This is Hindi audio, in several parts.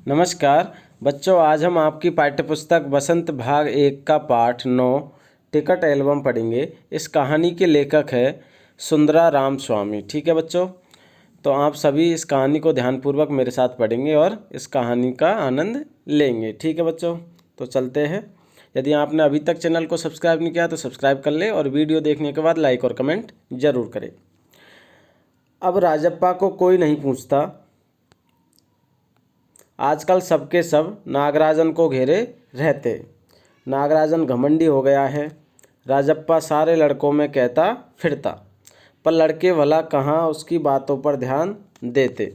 नमस्कार बच्चों, आज हम आपकी पाठ्यपुस्तक बसंत भाग 1 का पाठ 9 टिकट एल्बम पढ़ेंगे। इस कहानी के लेखक है सुंदरा रामस्वामी। ठीक है बच्चों, तो आप सभी इस कहानी को ध्यानपूर्वक मेरे साथ पढ़ेंगे और इस कहानी का आनंद लेंगे। ठीक है बच्चों, तो चलते हैं। यदि आपने अभी तक चैनल को सब्सक्राइब नहीं किया तो सब्सक्राइब कर ले और वीडियो देखने के बाद लाइक और कमेंट ज़रूर करें। अब राजप्पा को कोई नहीं पूछता। आजकल सबके सब नागराजन को घेरे रहते। नागराजन घमंडी हो गया है। राजप्पा सारे लड़कों में कहता फिरता, पर लड़के भला कहाँ उसकी बातों पर ध्यान देते।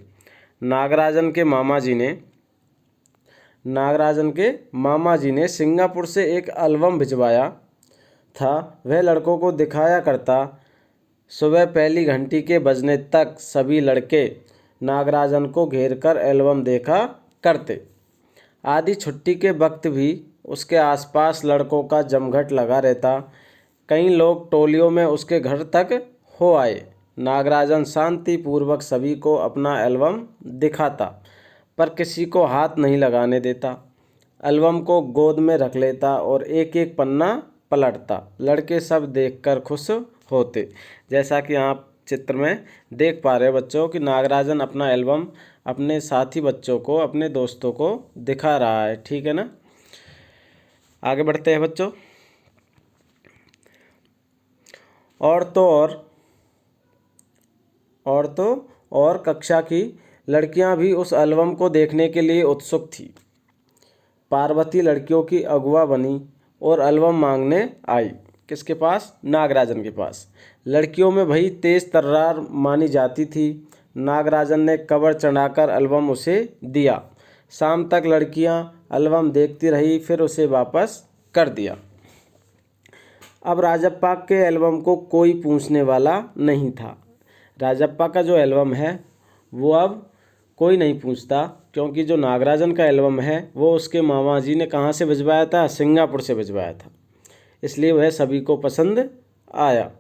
नागराजन के मामा जी ने सिंगापुर से एक एल्बम भिजवाया था। वह लड़कों को दिखाया करता। सुबह पहली घंटी के बजने तक सभी लड़के नागराजन को घेर कर एल्बम देखा करते। आधी छुट्टी के वक्त भी उसके आसपास लड़कों का जमघट लगा रहता। कई लोग टोलियों में उसके घर तक हो आए। नागराजन शांतिपूर्वक सभी को अपना एल्बम दिखाता, पर किसी को हाथ नहीं लगाने देता। एल्बम को गोद में रख लेता और एक एक पन्ना पलटता। लड़के सब देखकर खुश होते। जैसा कि आप चित्र में देख पा रहे हैं बच्चों कि नागराजन अपना एल्बम अपने साथी बच्चों को, अपने दोस्तों को दिखा रहा है। ठीक है ना, आगे बढ़ते हैं बच्चों। और कक्षा की लड़कियां भी उस एल्बम को देखने के लिए उत्सुक थी। पार्वती लड़कियों की अगुआ बनी और एल्बम मांगने आई। किसके पास? नागराजन के पास। लड़कियों में भई तेज तर्रार मानी जाती थी। नागराजन ने कवर चढ़ाकर एल्बम उसे दिया। शाम तक लड़कियां एल्बम देखती रही, फिर उसे वापस कर दिया। अब राजप्पा के एल्बम को कोई पूछने वाला नहीं था। राजप्पा का जो एल्बम है वो अब कोई नहीं पूछता, क्योंकि जो नागराजन का एल्बम है वो उसके मामा जी ने कहाँ से भिजवाया था? सिंगापुर से भिजवाया था। इसलिए वह सभी को पसंद आया।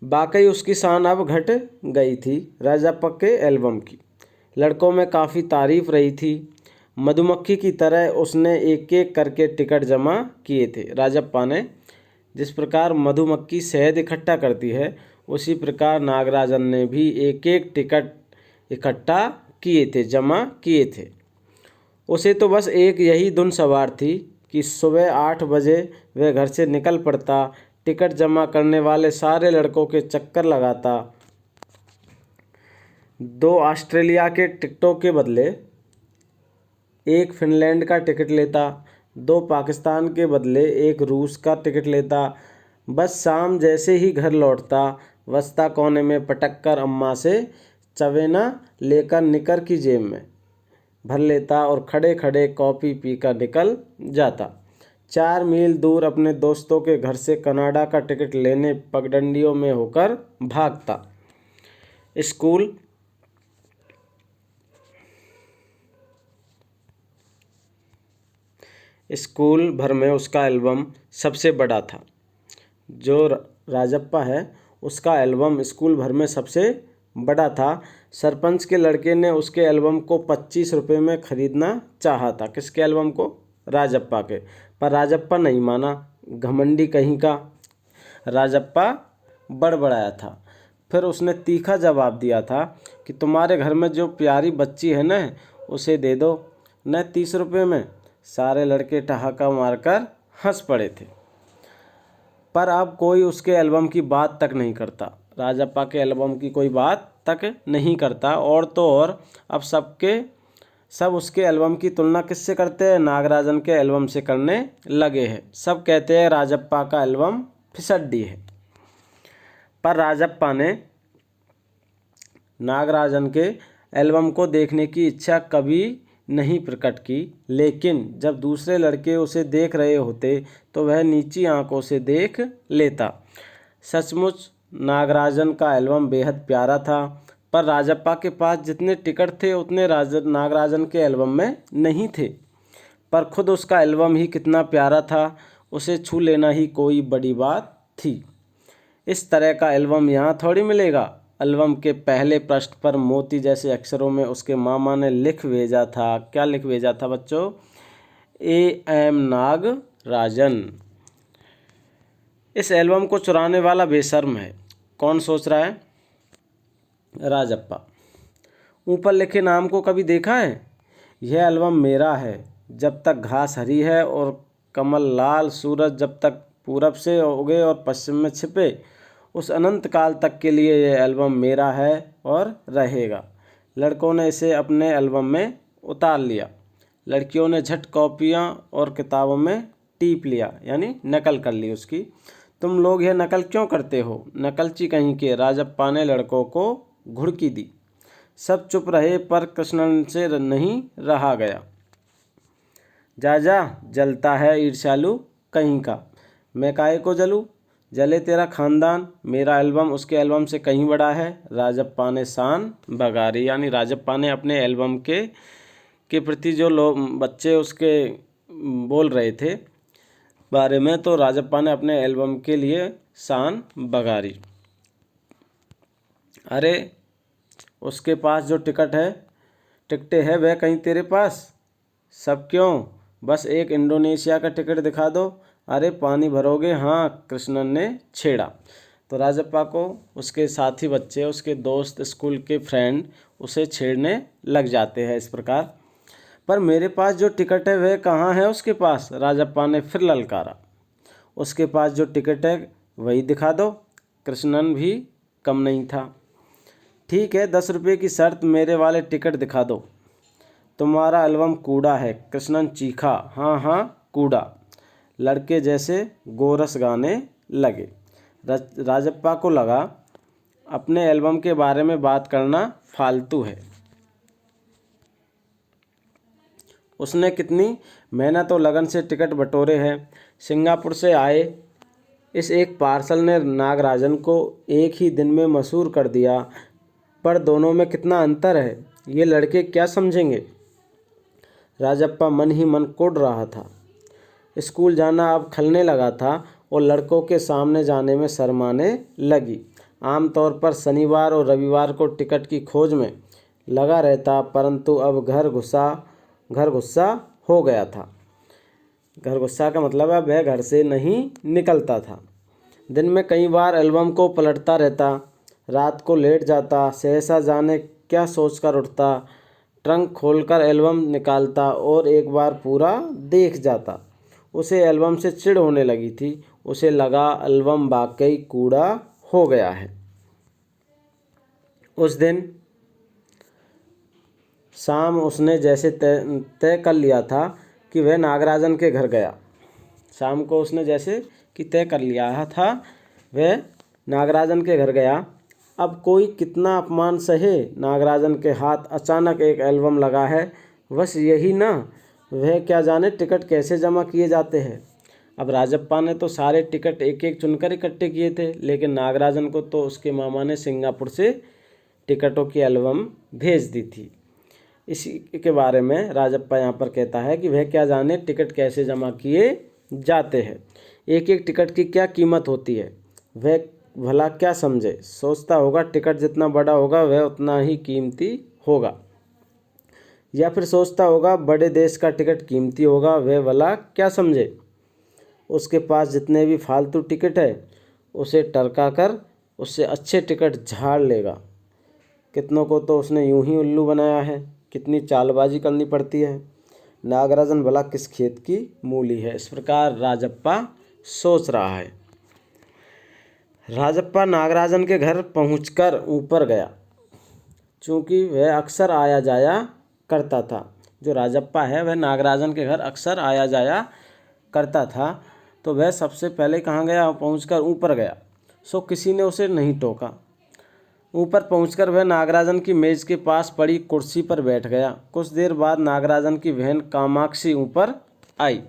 वाकई उसकी शान अब घट गई थी राजप्पा के एल्बम की। लड़कों में काफ़ी तारीफ रही थी। मधुमक्खी की तरह उसने एक एक करके टिकट जमा किए थे। राजप्पा ने जिस प्रकार मधुमक्खी शहद इकट्ठा करती है, उसी प्रकार नागराजन ने भी एक एक टिकट इकट्ठा किए थे, जमा किए थे। उसे तो बस एक यही धुन सवार थी कि सुबह 8 बजे वह घर से निकल पड़ता, टिकट जमा करने वाले सारे लड़कों के चक्कर लगाता। 2 ऑस्ट्रेलिया के टिकटों के बदले 1 फिनलैंड का टिकट लेता, 2 पाकिस्तान के बदले 1 रूस का टिकट लेता। बस शाम जैसे ही घर लौटता, वस्ता कोने में पटक कर अम्मा से चवेना लेकर निकर की जेब में भर लेता और खड़े खड़े कॉफ़ी पीकर निकल जाता। 4 मील दूर अपने दोस्तों के घर से कनाडा का टिकट लेने पगडंडियों में होकर भागता। स्कूल भर में उसका एल्बम सबसे बड़ा था। जो राजप्पा है उसका एल्बम स्कूल भर में सबसे बड़ा था। सरपंच के लड़के ने उसके एल्बम को 25 रुपये में खरीदना चाहा था। किसके एल्बम को? राजप्पा के। पर राजप्पा नहीं माना। घमंडी कहीं का राजप्पा बड़बड़ाया था। फिर उसने तीखा जवाब दिया था कि तुम्हारे घर में जो प्यारी बच्ची है न, उसे दे दो न 30 रुपये में। सारे लड़के ठहाका मारकर हंस पड़े थे, पर अब कोई उसके एल्बम की बात तक नहीं करता। राजप्पा के एल्बम की कोई बात तक नहीं करता। और तो और अब सब उसके एल्बम की तुलना किससे करते हैं? नागराजन के एल्बम से करने लगे हैं। सब कहते हैं राजप्पा का एल्बम फिसड्डी है। पर राजप्पा ने नागराजन के एल्बम को देखने की इच्छा कभी नहीं प्रकट की, लेकिन जब दूसरे लड़के उसे देख रहे होते तो वह नीची आंखों से देख लेता। सचमुच नागराजन का एल्बम बेहद प्यारा था, पर राजप्पा के पास जितने टिकट थे उतने नागराजन के एल्बम में नहीं थे। पर खुद उसका एल्बम ही कितना प्यारा था, उसे छू लेना ही कोई बड़ी बात थी। इस तरह का एल्बम यहाँ थोड़ी मिलेगा। एल्बम के पहले पृष्ठ पर मोती जैसे अक्षरों में उसके मामा ने लिख भेजा था। क्या लिख भेजा था बच्चों? A.M. नागराजन। इस एल्बम को चुराने वाला बेशर्म है। कौन सोच रहा है? राजप्पा। ऊपर लिखे नाम को कभी देखा है? यह एल्बम मेरा है। जब तक घास हरी है और कमल लाल, सूरज जब तक पूरब से उगे और पश्चिम में छिपे, उस अनंत काल तक के लिए यह एल्बम मेरा है और रहेगा। लड़कों ने इसे अपने एल्बम में उतार लिया। लड़कियों ने झट कॉपियाँ और किताबों में टीप लिया, यानी नकल कर ली उसकी। तुम लोग यह नकल क्यों करते हो? नकलची कहीं के, राजप्पा ने लड़कों को घुड़की दी। सब चुप रहे, पर कृष्णन से नहीं रहा गया। जा जा, जलता है ईर्ष्यालु कहीं का। मैं काहे को जलूं? जले तेरा खानदान। मेरा एल्बम उसके एल्बम से कहीं बड़ा है। राजप्पा ने शान बगारी, यानी राजप्पा ने अपने एल्बम के प्रति जो लोग बच्चे उसके बोल रहे थे बारे में, तो राजप्पा ने अपने एल्बम के लिए शान बगारी। अरे उसके पास जो टिकटें है वह कहीं तेरे पास? सब क्यों? बस एक इंडोनेशिया का टिकट दिखा दो। अरे पानी भरोगे? हाँ, कृष्णन ने छेड़ा। तो राजप्पा को उसके साथी बच्चे, उसके दोस्त, स्कूल के फ्रेंड उसे छेड़ने लग जाते हैं इस प्रकार। पर मेरे पास जो टिकट है वह कहाँ है उसके पास? राजप्पा ने फिर ललकारा। उसके पास जो टिकट है वही दिखा दो। कृष्णन भी कम नहीं था। ठीक है, 10 रुपये की शर्त, मेरे वाले टिकट दिखा दो। तुम्हारा एल्बम कूड़ा है, कृष्णन चीखा। हाँ हाँ, कूड़ा। लड़के जैसे गोरस गाने लगे। राजप्पा को लगा अपने एल्बम के बारे में बात करना फालतू है। उसने कितनी मेहनत और लगन से टिकट बटोरे हैं। सिंगापुर से आए इस एक पार्सल ने नागराजन को एक ही दिन में मशहूर कर दिया। पर दोनों में कितना अंतर है, ये लड़के क्या समझेंगे? राजप्पा मन ही मन कोड़ रहा था। स्कूल जाना अब खलने लगा था और लड़कों के सामने जाने में शर्माने लगी। आमतौर पर शनिवार और रविवार को टिकट की खोज में लगा रहता, परंतु अब घर गुस्सा हो गया था। घर गुस्सा का मतलब है वह घर से नहीं निकलता था। दिन में कई बार एल्बम को पलटता रहता, रात को लेट जाता, सहसा जाने क्या सोचकर उठता, ट्रंक खोलकर एल्बम निकालता और एक बार पूरा देख जाता। उसे एल्बम से चिढ़ होने लगी थी। उसे लगा एल्बम वाकई कूड़ा हो गया है। उस दिन शाम उसने जैसे तय कर लिया था कि वह नागराजन के घर गया। शाम को उसने जैसे कि तय कर लिया था वह नागराजन के घर गया। अब कोई कितना अपमान सहे, नागराजन के हाथ अचानक एक एल्बम लगा है। बस यही ना, वह क्या जाने टिकट कैसे जमा किए जाते हैं। अब राजप्पा ने तो सारे टिकट एक एक चुनकर इकट्ठे किए थे, लेकिन नागराजन को तो उसके मामा ने सिंगापुर से टिकटों की एल्बम भेज दी थी। इसी के बारे में राजप्पा यहाँ पर कहता है कि वह क्या जाने टिकट कैसे जमा किए जाते हैं, एक एक टिकट की क्या कीमत होती है, वह भला क्या समझे। सोचता होगा टिकट जितना बड़ा होगा वह उतना ही कीमती होगा, या फिर सोचता होगा बड़े देश का टिकट कीमती होगा, वह भला क्या समझे। उसके पास जितने भी फालतू टिकट है उसे टरका कर उससे अच्छे टिकट झाड़ लेगा। कितनों को तो उसने यूं ही उल्लू बनाया है, कितनी चालबाजी करनी पड़ती है। नागराजन भला किस खेत की मूली है। इस प्रकार राजप्पा सोच रहा है। राजप्पा नागराजन के घर पहुंचकर ऊपर गया। चूँकि वह अक्सर आया जाया करता था, जो राजप्पा है वह नागराजन के घर अक्सर आया जाया करता था, तो वह सबसे पहले कहाँ गया? पहुंचकर ऊपर गया। सो किसी ने उसे नहीं टोका। ऊपर पहुंचकर वह नागराजन की मेज के पास पड़ी कुर्सी पर बैठ गया। कुछ देर बाद नागराजन की बहन कामाक्षी ऊपर आई।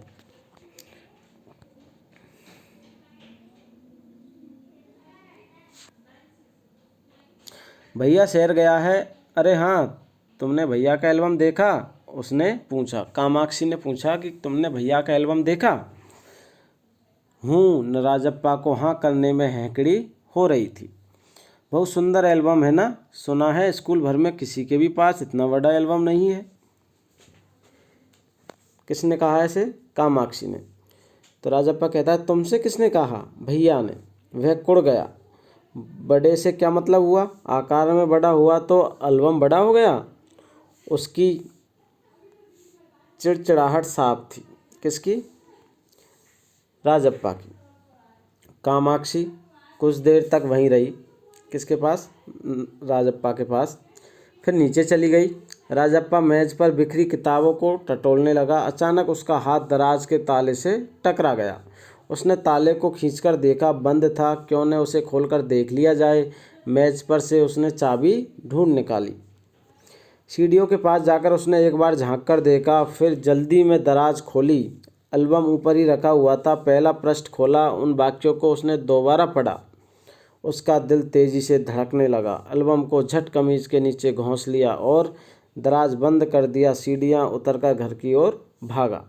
भैया शहर गया है? अरे हाँ, तुमने भैया का एल्बम देखा? उसने पूछा। कामाक्षी ने पूछा कि तुमने भैया का एल्बम देखा? राजप्पा को हाँ करने में हैकड़ी हो रही थी। बहुत सुंदर एल्बम है ना, सुना है स्कूल भर में किसी के भी पास इतना बड़ा एल्बम नहीं है। किसने कहा ऐसे? कामाक्षी ने। तो राजप्पा कहता है तुमसे किसने कहा? भैया ने। वह कुड़ गया। बड़े से क्या मतलब हुआ? आकार में बड़ा हुआ तो एल्बम बड़ा हो गया। उसकी चिड़चिड़ाहट साफ थी। किसकी? राजप्पा की। कामाक्षी कुछ देर तक वहीं रही। किसके पास? राजप्पा के पास। फिर नीचे चली गई। राजप्पा मेज पर बिखरी किताबों को टटोलने लगा। अचानक उसका हाथ दराज के ताले से टकरा गया। उसने ताले को खींचकर देखा, बंद था। क्यों न उसे खोलकर देख लिया जाए। मेज पर से उसने चाबी ढूंढ निकाली। सीढ़ियों के पास जाकर उसने एक बार झांक कर देखा, फिर जल्दी में दराज खोली। एल्बम ऊपर ही रखा हुआ था। पहला पृष्ठ खोला। उन वाक्यों को उसने दोबारा पढ़ा। उसका दिल तेजी से धड़कने लगा। एल्बम को झट कमीज के नीचे घोंस लिया और दराज बंद कर दिया। सीढ़ियाँ उतरकर घर की ओर भागा।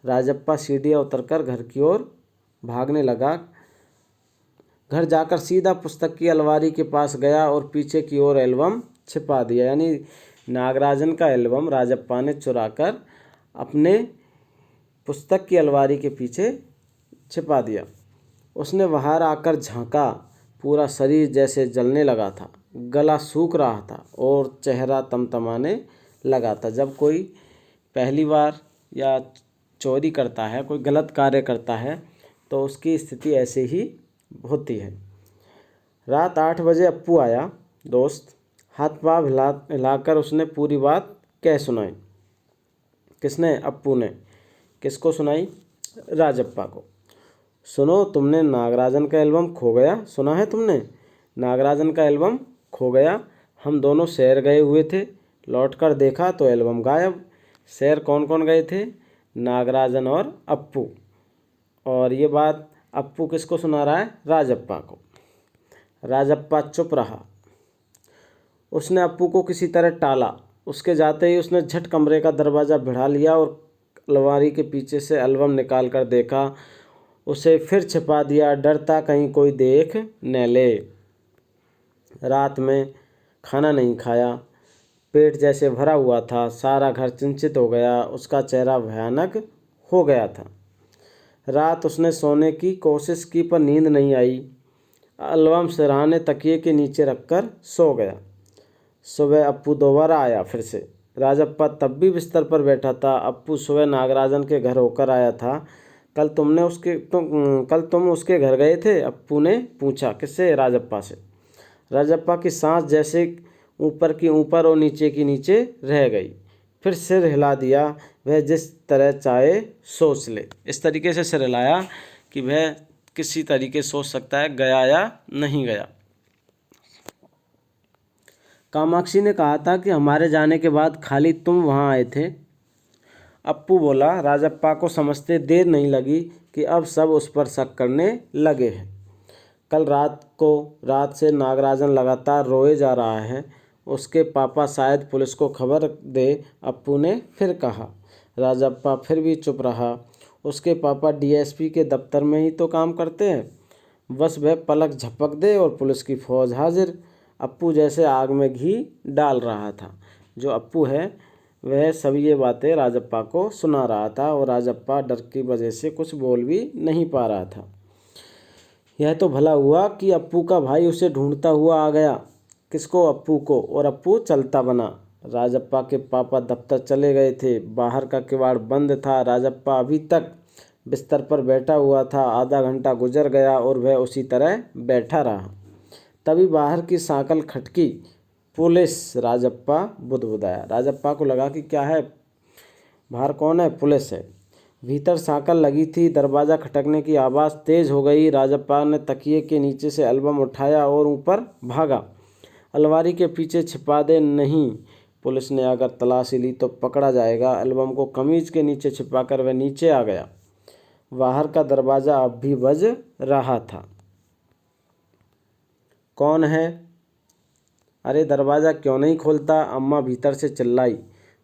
राजप्पा सीढ़ियाँ उतरकर घर की ओर भागने लगा। घर जाकर सीधा पुस्तक की अलमारी के पास गया और पीछे की ओर एल्बम छिपा दिया। यानी नागराजन का एल्बम राजप्पा ने चुराकर अपने पुस्तक की अलमारी के पीछे छिपा दिया। उसने बाहर आकर झांका। पूरा शरीर जैसे जलने लगा था, गला सूख रहा था और चेहरा तमतमाने लगा था। जब कोई पहली बार या चोरी करता है, कोई गलत कार्य करता है, तो उसकी स्थिति ऐसे ही होती है। रात 8 बजे अप्पू आया। दोस्त हाथ पाँव हिलाकर उसने पूरी बात कह सुनाई। किसने? अप्पू ने। किसको सुनाई? राजप्पा को। सुनो, तुमने नागराजन का एल्बम खो गया सुना है तुमने? नागराजन का एल्बम खो गया। हम दोनों शहर गए हुए थे, लौटकर देखा तो एल्बम गायब। शहर कौन कौन गए थे? नागराजन और अप्पू। और ये बात अप्पू किसको सुना रहा है? राजप्पा को। राजप्पा चुप रहा। उसने अप्पू को किसी तरह टाला। उसके जाते ही उसने झट कमरे का दरवाज़ा भिड़ा लिया और अलमारी के पीछे से एल्बम निकाल कर देखा। उसे फिर छिपा दिया। डरता कहीं कोई देख न ले। रात में खाना नहीं खाया। पेट जैसे भरा हुआ था। सारा घर चिंतित हो गया। उसका चेहरा भयानक हो गया था। रात उसने सोने की कोशिश की पर नींद नहीं आई। एल्बम सिरहाने तकिए के नीचे रखकर सो गया। सुबह अप्पू दोबारा आया फिर से। राजप्पा तब भी बिस्तर पर बैठा था। अप्पू सुबह नागराजन के घर होकर आया था। कल तुम उसके घर गए थे? अप्पू ने पूछा। किससे? राजप्पा से। राजप्पा की सांस जैसे ऊपर की ऊपर और नीचे की नीचे रह गई। फिर सिर हिला दिया। वह जिस तरह चाहे सोच ले। इस तरीके से सिर हिलाया कि वह किसी तरीके सोच सकता है गया या नहीं गया। कामाक्षी ने कहा था कि हमारे जाने के बाद खाली तुम वहाँ आए थे। अप्पू बोला। राजप्पा को समझते देर नहीं लगी कि अब सब उस पर शक करने लगे हैं। कल रात से नागराजन लगातार रोए जा रहा है। उसके पापा शायद पुलिस को खबर दे। अप्पू ने फिर कहा। राजप्पा फिर भी चुप रहा। उसके पापा डीएसपी के दफ्तर में ही तो काम करते हैं। बस वह पलक झपक दे और पुलिस की फौज हाजिर। अप्पू जैसे आग में घी डाल रहा था। जो अप्पू है वह सभी ये बातें राजप्पा को सुना रहा था और राजप्पा डर की वजह से कुछ बोल भी नहीं पा रहा था। यह तो भला हुआ कि अप्पू का भाई उसे ढूंढता हुआ आ गया। किसको? अप्पू को। और अप्पू चलता बना। राजप्पा के पापा दफ्तर चले गए थे। बाहर का किवाड़ बंद था। राजप्पा अभी तक बिस्तर पर बैठा हुआ था। आधा घंटा गुजर गया और वह उसी तरह बैठा रहा। तभी बाहर की सांकल खटकी। पुलिस! राजप्पा बुदबुदाया। राजप्पा को लगा कि क्या है, बाहर कौन है? पुलिस है। भीतर सांकल लगी थी। दरवाज़ा खटकने की आवाज़ तेज़ हो गई। राजप्पा ने तकिए के नीचे से एल्बम उठाया और ऊपर भागा। अलमारी के पीछे छिपा दे। नहीं, पुलिस ने अगर तलाशी ली तो पकड़ा जाएगा। एल्बम को कमीज के नीचे छिपाकर वह नीचे आ गया। बाहर का दरवाज़ा अब भी बज रहा था। कौन है? अरे दरवाज़ा क्यों नहीं खोलता? अम्मा भीतर से चिल्लाई।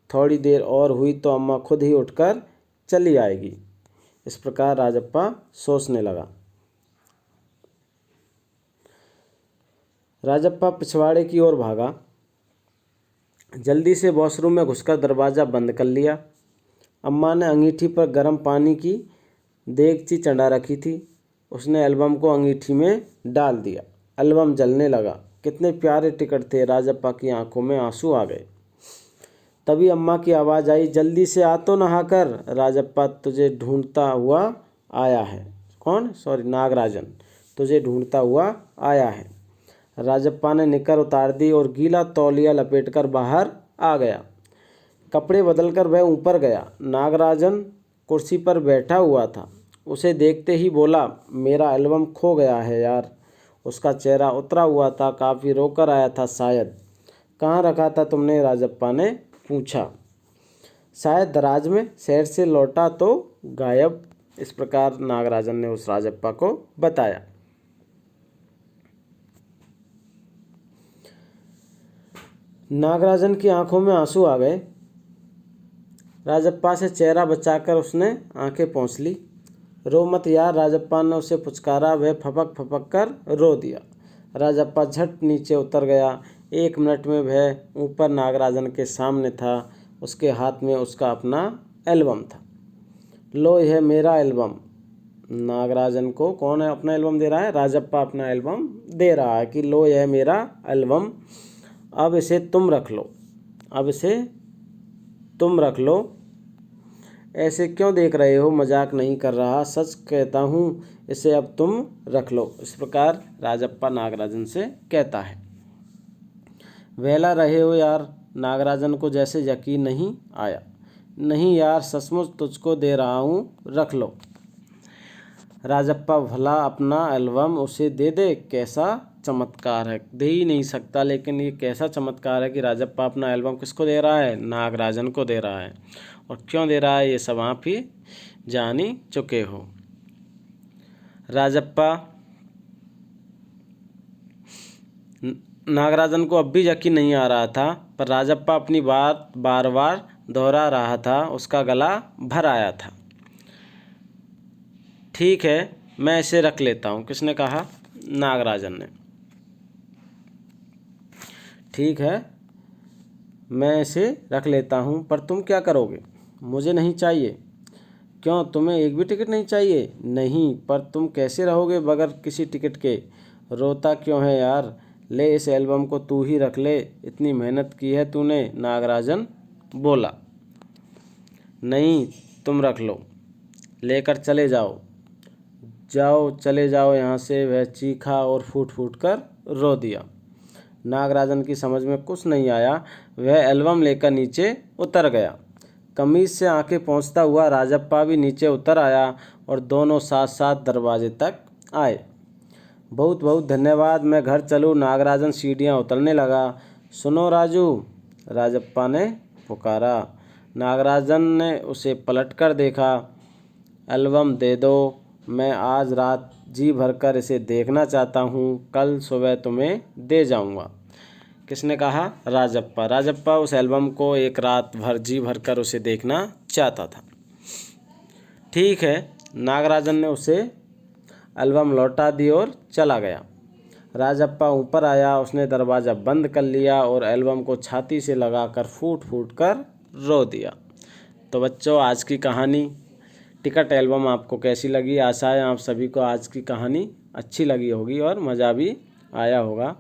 थोड़ी देर और हुई तो अम्मा खुद ही उठकर चली आएगी। इस प्रकार राजप्पा सोचने लगा। राजप्पा पिछवाड़े की ओर भागा। जल्दी से वॉशरूम में घुसकर दरवाज़ा बंद कर लिया। अम्मा ने अंगीठी पर गर्म पानी की देगची चढ़ा रखी थी। उसने एल्बम को अंगीठी में डाल दिया। एल्बम जलने लगा। कितने प्यारे टिकट थे। राजप्पा की आंखों में आंसू आ गए। तभी अम्मा की आवाज़ आई, जल्दी से आ तो नहाकर, राजप्पा तुझे ढूंढता हुआ आया है। कौन? सॉरी, नागराजन तुझे ढूंढता हुआ आया है। राजप्पा ने निकर उतार दी और गीला तौलिया लपेटकर बाहर आ गया। कपड़े बदलकर वह ऊपर गया। नागराजन कुर्सी पर बैठा हुआ था। उसे देखते ही बोला, मेरा एल्बम खो गया है यार। उसका चेहरा उतरा हुआ था, काफ़ी रोकर आया था शायद। कहाँ रखा था तुमने? राजप्पा ने पूछा। शायद दराज में, शहर से लौटा तो गायब। इस प्रकार नागराजन ने उस राजप्पा को बताया। नागराजन की आंखों में आंसू आ गए। राजप्पा से चेहरा बचाकर उसने आंखें पोंछ ली। रो मत यार, राजप्पा ने उसे पुचकारा। वह फपक फपक कर रो दिया। राजप्पा झट नीचे उतर गया। 1 मिनट में वह ऊपर नागराजन के सामने था। उसके हाथ में उसका अपना एल्बम था। लो, यह मेरा एल्बम। नागराजन को कौन है अपना एल्बम दे रहा है? राजप्पा अपना एल्बम दे रहा है कि लो, यह मेरा एल्बम, अब इसे तुम रख लो। अब इसे तुम रख लो। ऐसे क्यों देख रहे हो? मजाक नहीं कर रहा, सच कहता हूँ। इसे अब तुम रख लो। इस प्रकार राजप्पा नागराजन से कहता है। वहला रहे हो यार? नागराजन को जैसे यकीन नहीं आया। नहीं यार, सचमुच तुझको दे रहा हूँ, रख लो। राजप्पा भला अपना एल्बम उसे दे दे। कैसा चमत्कार है! दे ही नहीं सकता, लेकिन ये कैसा चमत्कार है कि राजप्पा अपना एल्बम किसको दे रहा है? नागराजन को दे रहा है। और क्यों दे रहा है ये सब आप ही जान ही चुके हो। राजप्पा नागराजन को अब भी यकीन नहीं आ रहा था, पर राजप्पा अपनी बात बार बार दोहरा रहा था। उसका गला भर आया था। ठीक है, मैं इसे रख लेता हूँ। किसने कहा? नागराजन ने। ठीक है, मैं इसे रख लेता हूँ, पर तुम क्या करोगे? मुझे नहीं चाहिए। क्यों, तुम्हें एक भी टिकट नहीं चाहिए? नहीं, पर तुम कैसे रहोगे बगैर किसी टिकट के? रोता क्यों है यार? ले, इस एल्बम को तू ही रख ले, इतनी मेहनत की है तूने। नागराजन बोला। नहीं, तुम रख लो, लेकर चले जाओ। जाओ, चले जाओ यहाँ से। वह चीखा और फूट फूट कर रो दिया। नागराजन की समझ में कुछ नहीं आया। वह एल्बम लेकर नीचे उतर गया। कमीज से आंखें पोंछता हुआ राजप्पा भी नीचे उतर आया और दोनों साथ साथ दरवाजे तक आए। बहुत बहुत धन्यवाद, मैं घर चलूँ। नागराजन सीढ़ियाँ उतरने लगा। सुनो राजू, राजप्पा ने पुकारा। नागराजन ने उसे पलटकर देखा। एल्बम दे दो, मैं आज रात जी भरकर इसे देखना चाहता हूँ। कल सुबह तुम्हें दे जाऊँगा। किसने कहा? राजप्पा। राजप्पा उस एल्बम को एक रात भर जी भरकर उसे देखना चाहता था। ठीक है, नागराजन ने उसे एल्बम लौटा दी और चला गया। राजप्पा ऊपर आया। उसने दरवाज़ा बंद कर लिया और एल्बम को छाती से लगाकर फूट फूट कर रो दिया। तो बच्चों, आज की कहानी टिकट एल्बम आपको कैसी लगी? आशा है आप सभी को आज की कहानी अच्छी लगी होगी और मज़ा भी आया होगा।